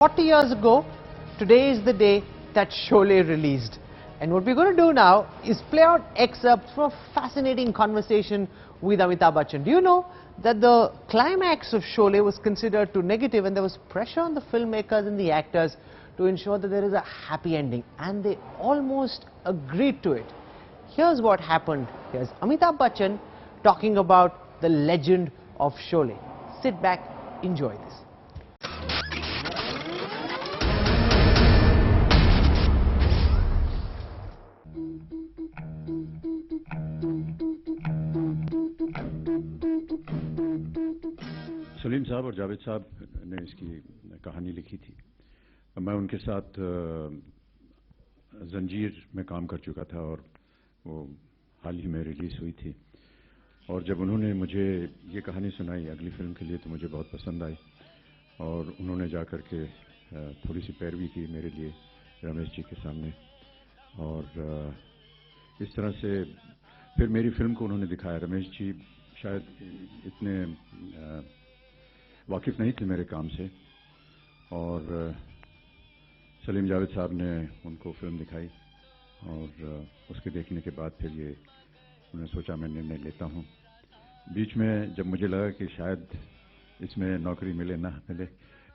40 years ago, today is the day that Sholay released. And what we're going to do now is play out excerpts from a fascinating conversation with Amitabh Bachchan. Do you know that the climax of Sholay was considered too negative and there was pressure on the filmmakers and the actors to ensure that there is a happy ending, and they almost agreed to it. Here's what happened. Here's Amitabh Bachchan talking about the legend of Sholay. Sit back, enjoy this. Salim साहब और जावेद साहब ने इसकी कहानी लिखी थी। मैं उनके साथ जंजीर में काम कर चुका था और वो हाल ही में रिलीज़ हुई थी। और जब उन्होंने मुझे ये कहानी सुनाई अगली फिल्म के लिए तो मुझे बहुत पसंद आई और उन्होंने जा कर के थोड़ी सी पैरवी की मेरे लिए रमेश जी के सामने। और इस तरह से फिर मेरी फिल्म को उन्होंने दिखाया। रमेश जी शायद इतने वाकिफ़ नहीं थे मेरे काम से और सलीम जावेद साहब ने उनको फिल्म दिखाई और उसके देखने के बाद फिर ये उन्होंने सोचा मैं निर्णय लेता हूँ। बीच में जब मुझे लगा कि शायद इसमें नौकरी मिले ना मिले,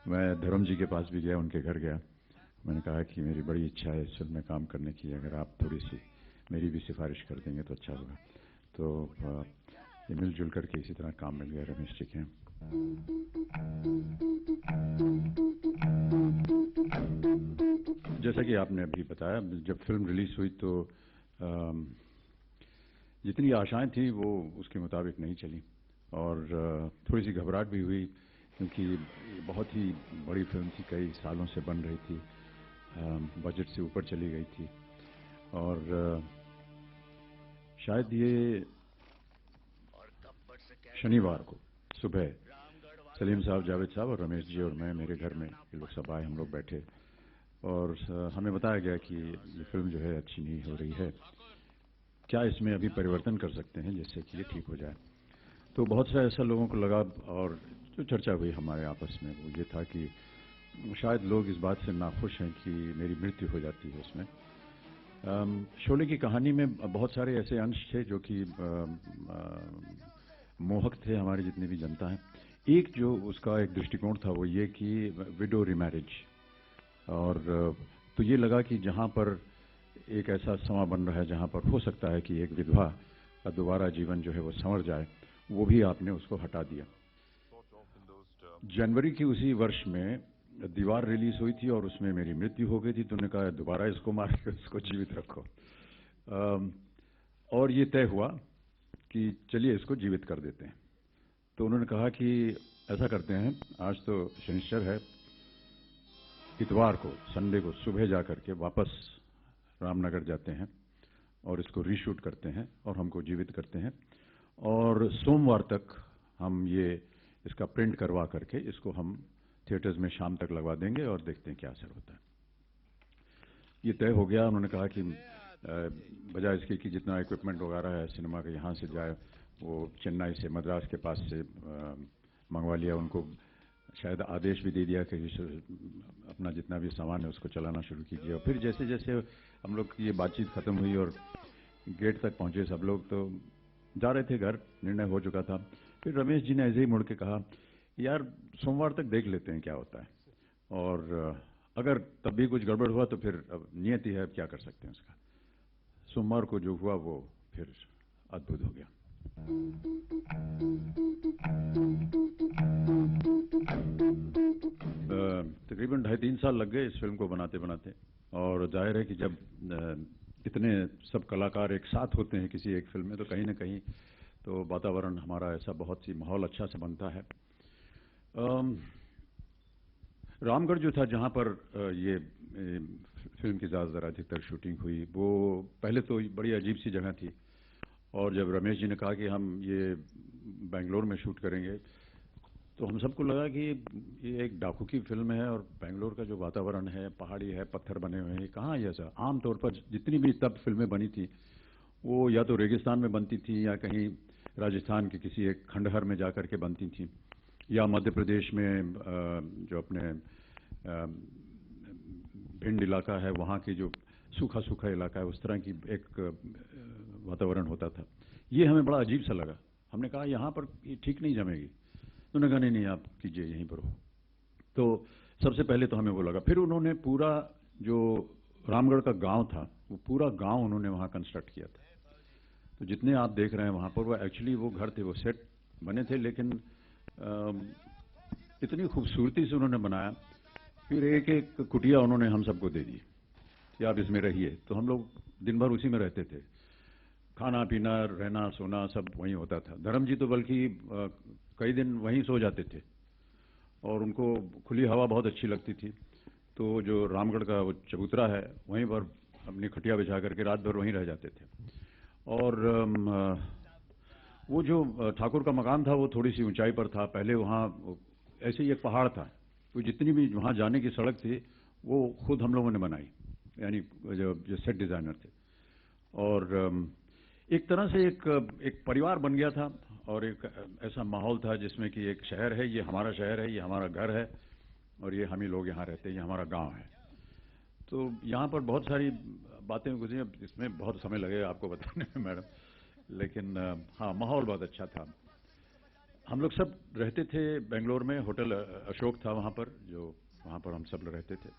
मैं धर्म जी के पास भी गया, उनके घर गया। मैंने कहा कि मेरी बड़ी इच्छा है इस फिल्म में काम करने की, अगर आप थोड़ी सी मेरी भी सिफारिश कर देंगे तो अच्छा होगा। तो ये मिलजुल करके इसी तरह काम मिल गया रमेश जी के। जैसा कि आपने अभी बताया, जब फिल्म रिलीज हुई तो जितनी आशाएं थी वो उसके मुताबिक नहीं चली और थोड़ी सी घबराहट भी हुई क्योंकि बहुत ही बड़ी फिल्म थी, कई सालों से बन रही थी, बजट से ऊपर चली गई थी। और शायद ये शनिवार को सुबह सलीम साहब, जावेद साहब और रमेश जी और मैं, मेरे घर में ये लोग सब आए, हम लोग बैठे और हमें बताया गया कि ये फिल्म जो है अच्छी नहीं हो रही है, क्या इसमें अभी परिवर्तन कर सकते हैं जिससे कि ये ठीक हो जाए। तो बहुत सा ऐसा लोगों को लगा और जो चर्चा हुई हमारे आपस में वो ये था कि शायद लोग इस बात से नाखुश हैं कि मेरी मृत्यु हो जाती है उसमें। शोले की कहानी में बहुत सारे ऐसे अंश थे जो कि मोहक थे हमारी जितनी भी जनता है। एक जो उसका एक दृष्टिकोण था वो ये कि विडो रिमैरिज, और तो ये लगा कि जहाँ पर एक ऐसा समा बन रहा है जहाँ पर हो सकता है कि एक विधवा का दोबारा जीवन जो है वो संवर जाए, वो भी आपने उसको हटा दिया। जनवरी की उसी वर्ष में दीवार रिलीज हुई थी और उसमें मेरी मृत्यु हो गई थी, तो उन्होंने कहा दोबारा इसको मार के उसको जीवित रखो। और ये तय हुआ कि चलिए इसको जीवित कर देते हैं। तो उन्होंने कहा कि ऐसा करते हैं, आज तो शनिश्चर है, इतवार को संडे को सुबह जा करके वापस रामनगर जाते हैं और इसको रीशूट करते हैं और हमको जीवित करते हैं और सोमवार तक हम ये इसका प्रिंट करवा करके इसको हम थिएटर्स में शाम तक लगवा देंगे और देखते हैं क्या असर होता है। ये तय हो गया। उन्होंने कहा कि बजाय इसके कि जितना इक्विपमेंट वगैरह है सिनेमा का यहाँ से जाए, वो चेन्नई से, मद्रास के पास से मंगवा लिया। उनको शायद आदेश भी दे दिया कि अपना जितना भी सामान है उसको चलाना शुरू कीजिए। और फिर जैसे जैसे हम लोग की ये बातचीत खत्म हुई और गेट तक पहुंचे सब लोग, तो जा रहे थे घर, निर्णय हो चुका था। फिर रमेश जी ने ऐसे ही मुड़ के कहा, यार सोमवार तक देख लेते हैं क्या होता है, और अगर तब भी कुछ गड़बड़ हुआ तो फिर अब नियति है, अब क्या कर सकते हैं उसका। सोमवार को जो हुआ वो फिर अद्भुत हो गया। तकरीबन 2.5-3 साल लग गए इस फिल्म को बनाते बनाते, और जाहिर है कि जब इतने सब कलाकार एक साथ होते हैं किसी एक फिल्म में तो कहीं ना कहीं तो वातावरण हमारा ऐसा बहुत सी माहौल अच्छा से बनता है। रामगढ़ जो था जहाँ पर ये फिल्म की ज़्यादातर अधिकतर शूटिंग हुई, वो पहले तो बड़ी अजीब सी जगह थी, और जब रमेश जी ने कहा कि हम ये बेंगलोर में शूट करेंगे तो हम सबको लगा कि ये एक डाकू की फिल्म है और बेंगलोर का जो वातावरण है, पहाड़ी है, पत्थर बने हुए हैं, कहाँ ये ऐसा। आमतौर पर जितनी भी तब फिल्में बनी थी वो या तो रेगिस्तान में बनती थी या कहीं राजस्थान के किसी एक खंडहर में जा कर के बनती थी, या मध्य प्रदेश में जो अपने भिंड इलाका है, वहाँ की जो सूखा सूखा इलाका है, उस तरह की एक वातावरण होता था। ये हमें बड़ा अजीब सा लगा। हमने कहा यहाँ पर ये ठीक नहीं जमेगी। उन्होंने कहा नहीं आप कीजिए, यहीं पर हो। तो सबसे पहले तो हमें वो लगा। फिर उन्होंने पूरा जो रामगढ़ का गांव था, वो पूरा गांव उन्होंने वहाँ कंस्ट्रक्ट किया था। तो जितने आप देख रहे हैं वहाँ पर, वो एक्चुअली वो घर थे, वो सेट बने थे, लेकिन इतनी खूबसूरती से उन्होंने बनाया। फिर एक एक कुटिया उन्होंने हम सबको दे दी कि आप इसमें रहिए। तो हम लोग दिन भर उसी में रहते थे। खाना पीना, रहना, सोना सब वहीं होता था। धर्म जी तो बल्कि कई दिन वहीं सो जाते थे और उनको खुली हवा बहुत अच्छी लगती थी। तो जो रामगढ़ का वो चबूतरा है, वहीं पर अपनी खटिया बिछा करके रात भर वहीं रह जाते थे। और वो जो ठाकुर का मकान था, वो थोड़ी सी ऊंचाई पर था। पहले वहाँ ऐसे ही एक पहाड़ था, तो जितनी भी वहाँ जाने की सड़क थी, वो खुद हम लोगों ने बनाई, यानी जो सेट डिज़ाइनर थे। और एक तरह से एक परिवार बन गया था और एक ऐसा माहौल था जिसमें कि एक शहर है, ये हमारा शहर है, ये हमारा घर है और ये हम ही लोग यहाँ रहते हैं, ये हमारा गांव है। तो यहाँ पर बहुत सारी बातें गुजरी, इसमें बहुत समय लगेगा आपको बताने में मैडम, लेकिन हाँ, माहौल बहुत अच्छा था। हम लोग सब रहते थे बेंगलोर में, होटल अशोक था वहाँ पर, जो वहाँ पर हम सब लोग रहते थे।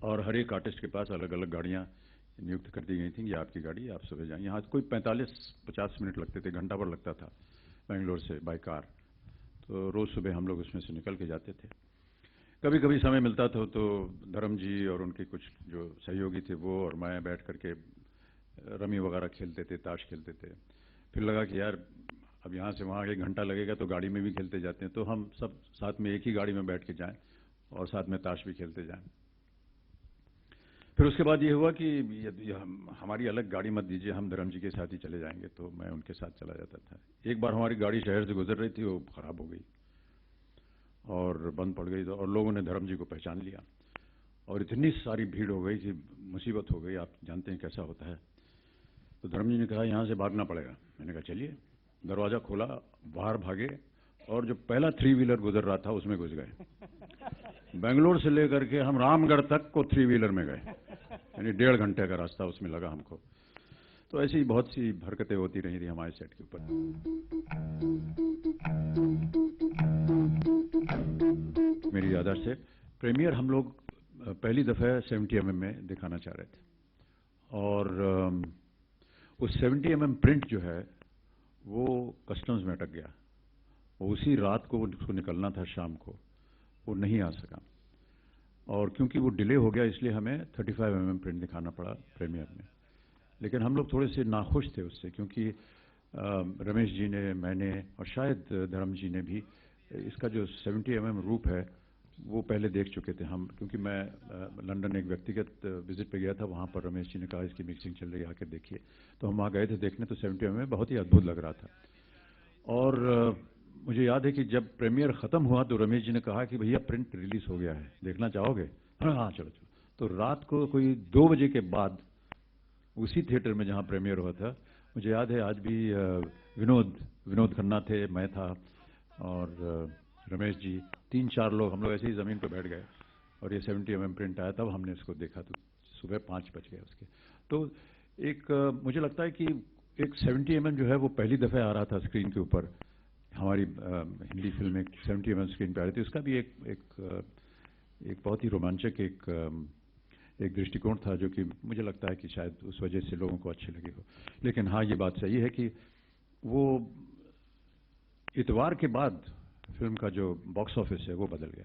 और हर एक आर्टिस्ट के पास अलग अलग गाड़ियाँ नियुक्त कर दी गई थी, ये आपकी गाड़ी, आप सुबह जाएं। यहाँ कोई 45-50 मिनट लगते थे, घंटा भर लगता था बेंगलोर से बाय कार। तो रोज़ सुबह हम लोग उसमें से निकल के जाते थे। कभी कभी समय मिलता था तो धर्म जी और उनके कुछ जो सहयोगी थे, वो और मैं बैठ करके रमी वगैरह खेलते थे, ताश खेलते थे। फिर लगा कि यार अब यहाँ से वहाँ 1 घंटा लगेगा, तो गाड़ी में भी खेलते जाते हैं, तो हम सब साथ में एक ही गाड़ी में बैठ के जाएं और साथ में ताश भी खेलते जाएं। फिर उसके बाद ये हुआ कि हमारी अलग गाड़ी मत दीजिए, हम धर्म जी के साथ ही चले जाएंगे। तो मैं उनके साथ चला जाता था। एक बार हमारी गाड़ी शहर से गुजर रही थी, वो खराब हो गई और बंद पड़ गई, और लोगों ने धर्म जी को पहचान लिया और इतनी सारी भीड़ हो गई कि मुसीबत हो गई। आप जानते हैं कैसा होता है। तो धर्म जी ने कहा यहाँ से भागना पड़ेगा। मैंने कहा चलिए। दरवाज़ा खोला, बाहर भागे और जो पहला 3 व्हीलर गुजर रहा था उसमें घुस गए। बेंगलोर से लेकर के हम रामगढ़ तक को 3 व्हीलर में गए, यानी 1.5 घंटे का रास्ता उसमें लगा हमको। तो ऐसी बहुत सी हरकतें होती रही थी हमारे सेट के ऊपर। मेरी याददाश्त से प्रीमियर हम लोग पहली दफ़ा 70 mm में दिखाना चाह रहे थे, और उस 70 mm प्रिंट जो है वो कस्टम्स में अटक गया। वो उसी रात को उसको निकलना था, शाम को वो नहीं आ सका, और क्योंकि वो डिले हो गया इसलिए हमें 35 mm प्रिंट दिखाना पड़ा प्रीमियर में। लेकिन हम लोग थोड़े से नाखुश थे उससे, क्योंकि रमेश जी ने, मैंने और शायद धर्म जी ने भी इसका जो 70 mm रूप है वो पहले देख चुके थे हम। क्योंकि मैं लंदन एक व्यक्तिगत विजिट पे गया था, वहाँ पर रमेश जी ने कहा इसकी मिक्सिंग चल रही है, आकर देखिए। तो हम वहाँ गए थे देखने, तो 70 mm बहुत ही अद्भुत लग रहा था। और मुझे याद है कि जब प्रीमियर ख़त्म हुआ तो रमेश जी ने कहा कि भैया प्रिंट रिलीज़ हो गया है, देखना चाहोगे? हाँ चलो चलो। तो रात को कोई 2 बजे के बाद उसी थिएटर में जहाँ प्रीमियर हुआ था, मुझे याद है आज भी, विनोद खन्ना थे, मैं था और रमेश जी, 3-4 लोग, हम लोग ऐसे ही ज़मीन पर बैठ गए और ये 70 mm प्रिंट आया। तब हमने इसको देखा तो सुबह 5 बज गए उसके। तो एक मुझे लगता है कि एक 70 mm जो है वो पहली दफ़े आ रहा था स्क्रीन के ऊपर। हमारी हिंदी फिल्म एक 70 mm स्क्रीन पर आ रही थी। उसका भी एक बहुत ही रोमांचक एक दृष्टिकोण था, जो कि मुझे लगता है कि शायद उस वजह से लोगों को अच्छी लगी हो। लेकिन हाँ, ये बात सही है कि वो इतवार के बाद फिल्म का जो बॉक्स ऑफिस है वो बदल गया।